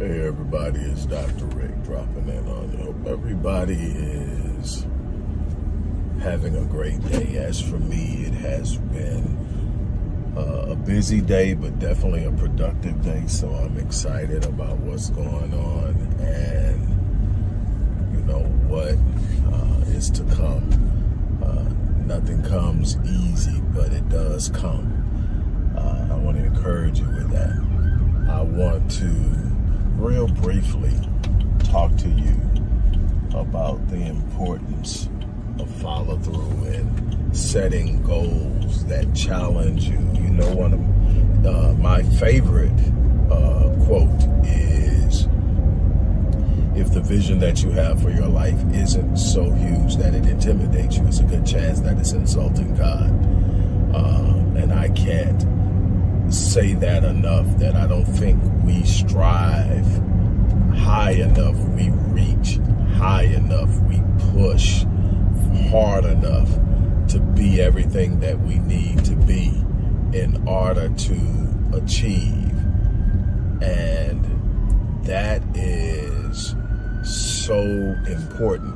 Hey everybody, it's Dr. Rick dropping in on you. Hope everybody is having a great day. As for me, it has been a busy day, but definitely a productive day. So I'm excited about what's going on and you know what is to come. Nothing comes easy, but it does come. I want to encourage you with that. I want to real briefly talk to you about the importance of follow through and setting goals that challenge you. You know, one of my favorite quote is, if the vision that you have for your life isn't so huge that it intimidates you, it's a good chance that it's insulting God. And I can't say that enough, that I don't think we strive high enough, we reach high enough, we push hard enough to be everything that we need to be in order to achieve. And that is so important.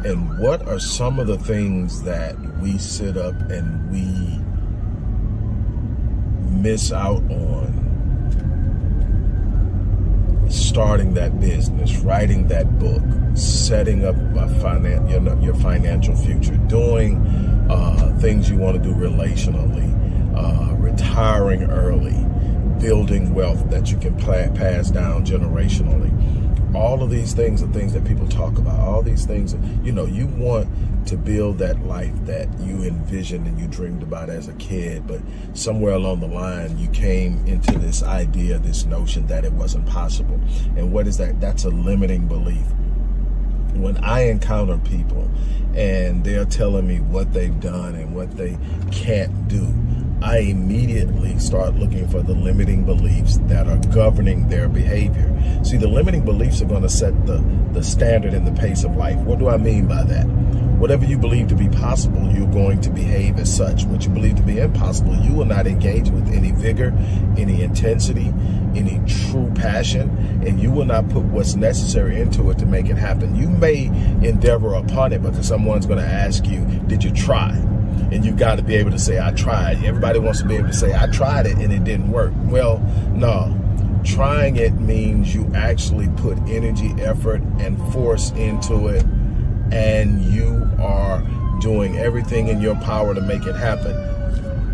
And what are some of the things that we sit up and we miss out on? Starting that business, writing that book, setting up your financial future, doing things you want to do relationally, retiring early, building wealth that you can pass down generationally. All of these things are things that people talk about. All these things, you want to build that life that you envisioned and you dreamed about as a kid, but somewhere along the line you came into this idea, this notion that it wasn't possible. And what is that? That's a limiting belief. When I encounter people and they're telling me what they've done and what they can't do, I immediately start looking for the limiting beliefs that are governing their behavior. See, the limiting beliefs are going to set the standard and the pace of life. What do I mean by that? Whatever you believe to be possible, you're going to behave as such. What you believe to be impossible, you will not engage with any vigor, any intensity, any true passion, and you will not put what's necessary into it to make it happen. You may endeavor upon it because someone's going to ask you, did you try? And you've got to be able to say, I tried. Everybody wants to be able to say, I tried it and it didn't work. Well, no. Trying it means you actually put energy, effort, and force into it, and you are doing everything in your power to make it happen.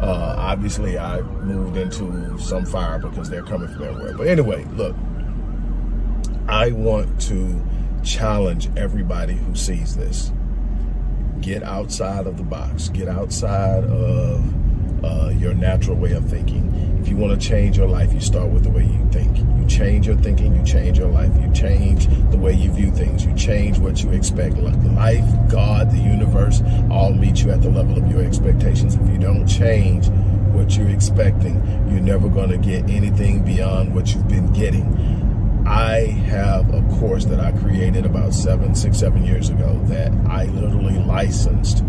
Obviously, I moved into some fire because they're coming from everywhere. But anyway, look, I want to challenge everybody who sees this. Get outside of the box. Get outside of your natural way of thinking. If you want to change your life, you start with the way you think. You change your thinking, you change your life. You change the way you view things. You change what you expect. Life, God, the universe, all meet you at the level of your expectations. If you don't change what you're expecting, you're never going to get anything beyond what you've been getting. I have a course that I created about 6-7 years ago that I literally licensed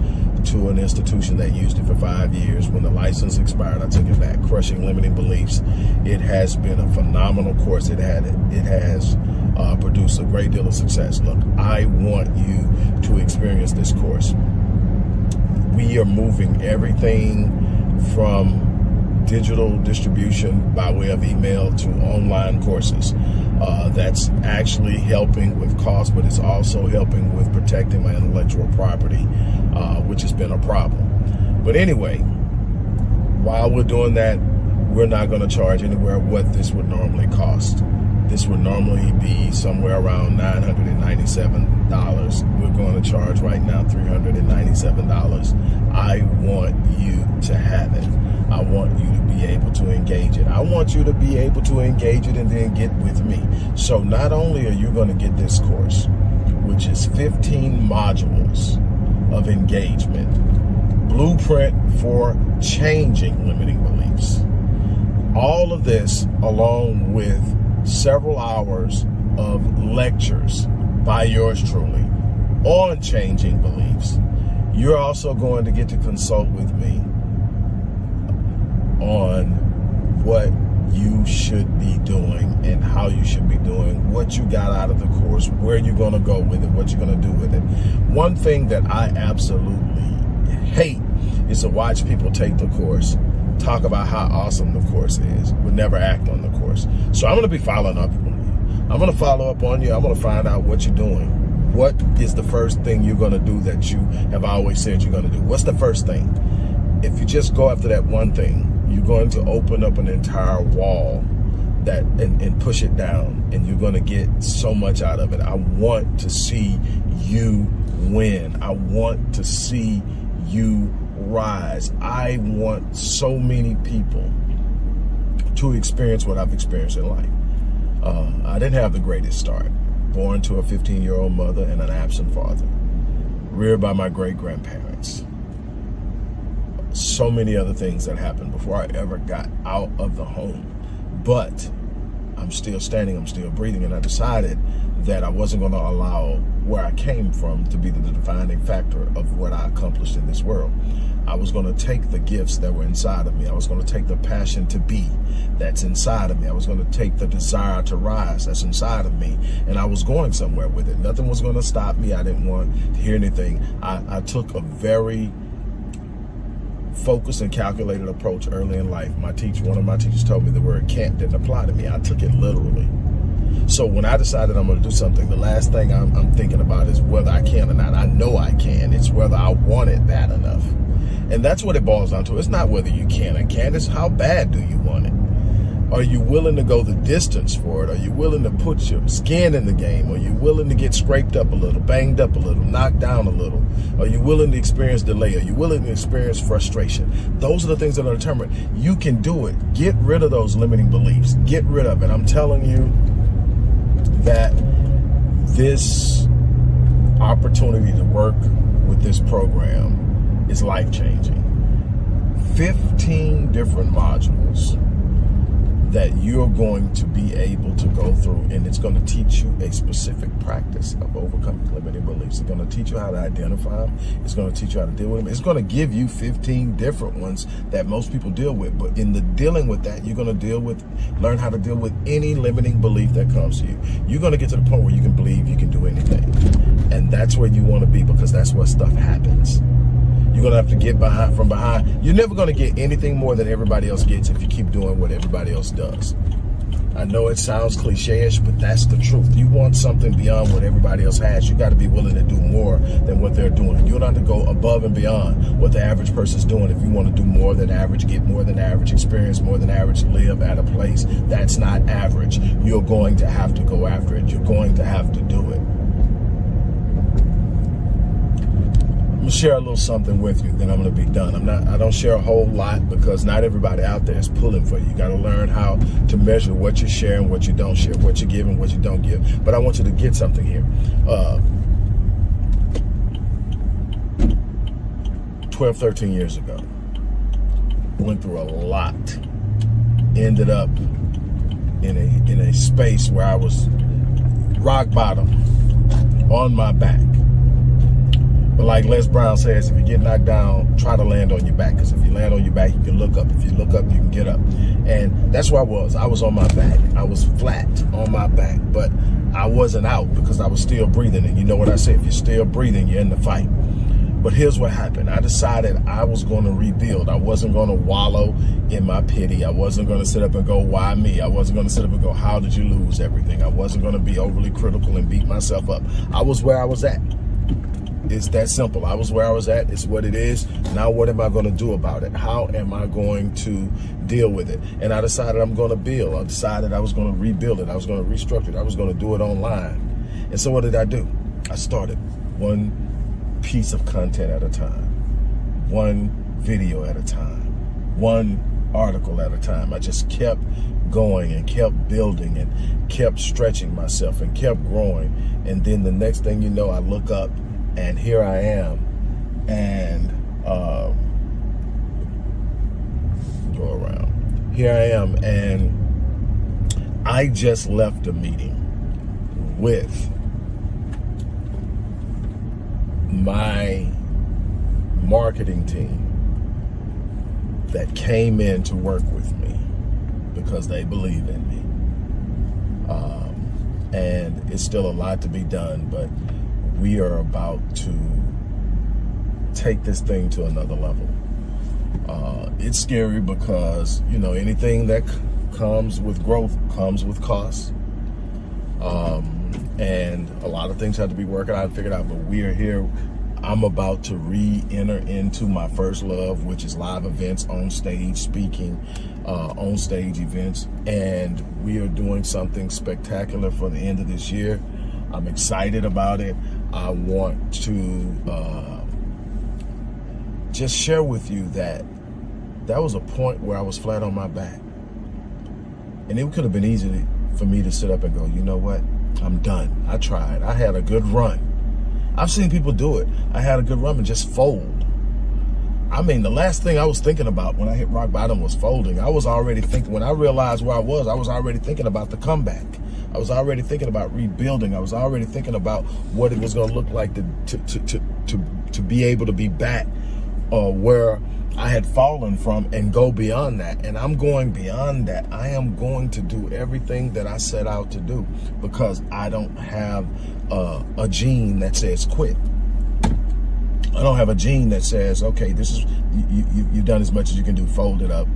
to an institution that used it for 5 years. When the license expired, I took it back. Crushing Limiting Beliefs. It has been a phenomenal course. It has produced a great deal of success. Look, I want you to experience this course. We are moving everything from digital distribution by way of email to online courses. That's actually helping with cost, but it's also helping with protecting my intellectual property, which has been a problem. But anyway, while we're doing that, we're not going to charge anywhere what this would normally cost. This would normally be somewhere around $997. We're going to charge right now $397. I want you to have it. I want you to be able to engage it. I want you to be able to engage it and then get with me. So not only are you going to get this course, which is 15 modules of engagement, blueprint for changing limiting beliefs. All of this along with several hours of lectures by yours truly on changing beliefs. You're also going to get to consult with me on what you should be doing and how you should be doing, what you got out of the course, where you're going to go with it, what you're going to do with it. One thing that I absolutely hate is to watch people take the course, talk about how awesome the course is, but never act on the course. So I'm going to be following up on you. I'm going to follow up on you. I'm going to find out what you're doing. What is the first thing you're going to do that you have always said you're going to do? What's the first thing? If you just go after that one thing, you're going to open up an entire wall that and push it down, and you're going to get so much out of it. I want to see you win. I want to see you rise. I want so many people to experience what I've experienced in life. I didn't have the greatest start. Born to a 15-year-old mother and an absent father. Reared by my great-grandparents. So many other things that happened before I ever got out of the home. But I'm still standing, I'm still breathing, and I decided that I wasn't going to allow where I came from to be the defining factor of what I accomplished in this world. I was going to take the gifts that were inside of me. I was going to take the passion to be that's inside of me. I was going to take the desire to rise that's inside of me, and I was going somewhere with it. Nothing was going to stop me. I didn't want to hear anything. I took a very focused and calculated approach early in life. One of my teachers told me the word can't didn't apply to me. I took it literally. So when I decided I'm going to do something, the last thing I'm thinking about is whether I can or not. I know I can. It's whether I want it bad enough. And that's what it boils down to. It's not whether you can or can't. It's how bad do you want it. Are you willing to go the distance for it? Are you willing to put your skin in the game? Are you willing to get scraped up a little, banged up a little, knocked down a little? Are you willing to experience delay? Are you willing to experience frustration? Those are the things that are determined. You can do it. Get rid of those limiting beliefs. Get rid of it. I'm telling you that this opportunity to work with this program is life-changing. 15 different modules that you're going to be able to go through, and it's going to teach you a specific practice of overcoming limiting beliefs. It's going to teach you how to identify them. It's going to teach you how to deal with them. It's going to give you 15 different ones that most people deal with. But in the dealing with that, you're going to learn how to deal with any limiting belief that comes to you. You're going to get to the point where you can believe you can do anything. And that's where you want to be, because that's where stuff happens. You're going to have to get from behind. You're never going to get anything more than everybody else gets if you keep doing what everybody else does. I know it sounds cliche-ish, but that's the truth. You want something beyond what everybody else has. You got to be willing to do more than what they're doing. You don't have to go above and beyond what the average person's doing if you want to do more than average, get more than average, experience more than average, live at a place that's not average. You're going to have to go after it. You're going to have to do it. I'm gonna share a little something with you, then I'm gonna be done. I don't share a whole lot because not everybody out there is pulling for you. You gotta learn how to measure what you share and what you don't share, what you give and what you don't give. But I want you to get something here. 12, 13 years ago, went through a lot. Ended up in a space where I was rock bottom, on my back. But like Les Brown says, if you get knocked down, try to land on your back. Because if you land on your back, you can look up. If you look up, you can get up. And that's where I was. I was on my back. I was flat on my back. But I wasn't out because I was still breathing. And you know what I say? If you're still breathing, you're in the fight. But here's what happened. I decided I was going to rebuild. I wasn't going to wallow in my pity. I wasn't going to sit up and go, why me? I wasn't going to sit up and go, how did you lose everything? I wasn't going to be overly critical and beat myself up. I was where I was at. It's that simple. I was where I was at. It's what it is. Now what am I going to do about it? How am I going to deal with it? And I decided I'm going to build. I decided I was going to rebuild it. I was going to restructure it. I was going to do it online. And so what did I do? I started one piece of content at a time, one video at a time, one article at a time. I just kept going and kept building and kept stretching myself and kept growing. And then the next thing you know, I look up and here I am, and go around. Here I am, and I just left a meeting with my marketing team that came in to work with me because they believe in me. It's still a lot to be done, but we are about to take this thing to another level. It's scary because, you know, anything that comes with growth comes with costs. And a lot of things have to be worked out and figured out, but we are here. I'm about to re-enter into my first love, which is live events, on stage speaking, on stage events. And we are doing something spectacular for the end of this year. I'm excited about it. I want to just share with you that was a point where I was flat on my back. And it could have been easy for me to sit up and go, you know what? I'm done. I tried. I had a good run. I've seen people do it. I had a good run and just fold. I mean, the last thing I was thinking about when I hit rock bottom was folding. I was already thinking, when I realized where I was already thinking about the comeback. I was already thinking about rebuilding. I was already thinking about what it was going to look like to be able to be back where I had fallen from and go beyond that. And I'm going beyond that. I am going to do everything that I set out to do because I don't have a gene that says quit. I don't have a gene that says, okay, this is, you've done as much as you can do, fold it up.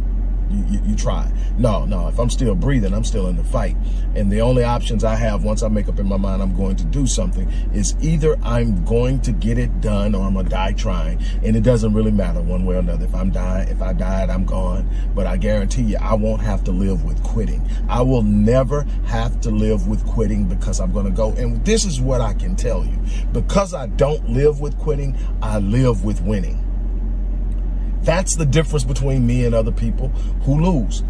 You try. No, if I'm still breathing, I'm still in the fight. And the only options I have once I make up in my mind I'm going to do something is either I'm going to get it done or I'm gonna die trying. And it doesn't really matter one way or another. If I died, I'm gone. But I guarantee you, I won't have to live with quitting. I will never have to live with quitting because I'm gonna go. And this is what I can tell you. Because I don't live with quitting, I live with winning. That's the difference between me and other people who lose.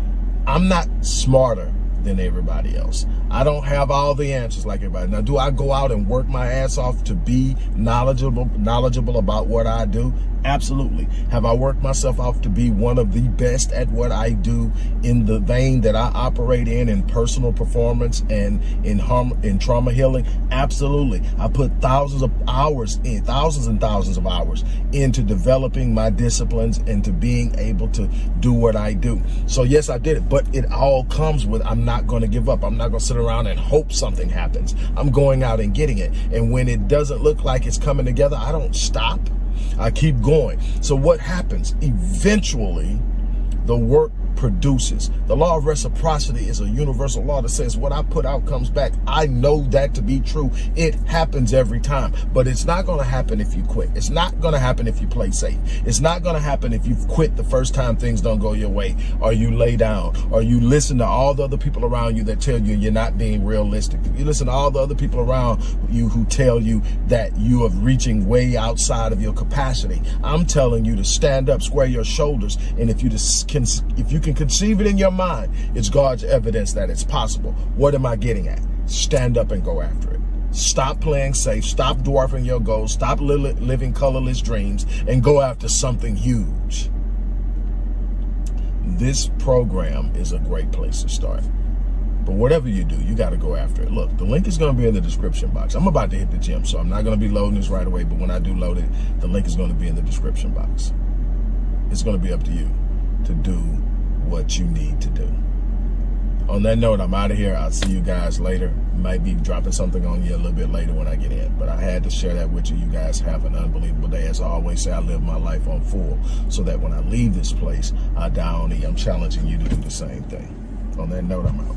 I'm not smarter than everybody else. I don't have all the answers like everybody. Now, do I go out and work my ass off to be knowledgeable about what I do? Absolutely. Have I worked myself off to be one of the best at what I do in the vein that I operate in personal performance and in trauma healing? Absolutely. I put thousands and thousands of hours into developing my disciplines and to being able to do what I do. So yes, I did it, but it all comes with, I'm not going to give up. I'm not going to sit around and hope something happens. I'm going out and getting it. And when it doesn't look like it's coming together, I don't stop. I keep going. So what happens? Eventually, the work produces. The law of reciprocity is a universal law that says what I put out comes back. I know that to be true. It happens every time, but it's not going to happen if you quit. It's not going to happen if you play safe. It's not going to happen if you quit the first time things don't go your way, or you lay down, or you listen to all the other people around you that tell you you're not being realistic. You listen to all the other people around you who tell you that you are reaching way outside of your capacity. I'm telling you to stand up, square your shoulders, and if you can conceive it in your mind, it's God's evidence that it's possible. What am I getting at? Stand up and go after it. Stop playing safe. Stop dwarfing your goals. Stop living colorless dreams and go after something huge. This program is a great place to start. But whatever you do, you got to go after it. Look, the link is going to be in the description box. I'm about to hit the gym, so I'm not going to be loading this right away. But when I do load it, the link is going to be in the description box. It's going to be up to you to do what you need to do. On that note, I'm out of here. I'll see you guys later. Might be dropping something on you a little bit later when I get in, but I had to share that with you. You guys have an unbelievable day. As I always say, I live my life on full so that when I leave this place, I die on E. I'm challenging you to do the same thing. On that note, I'm out.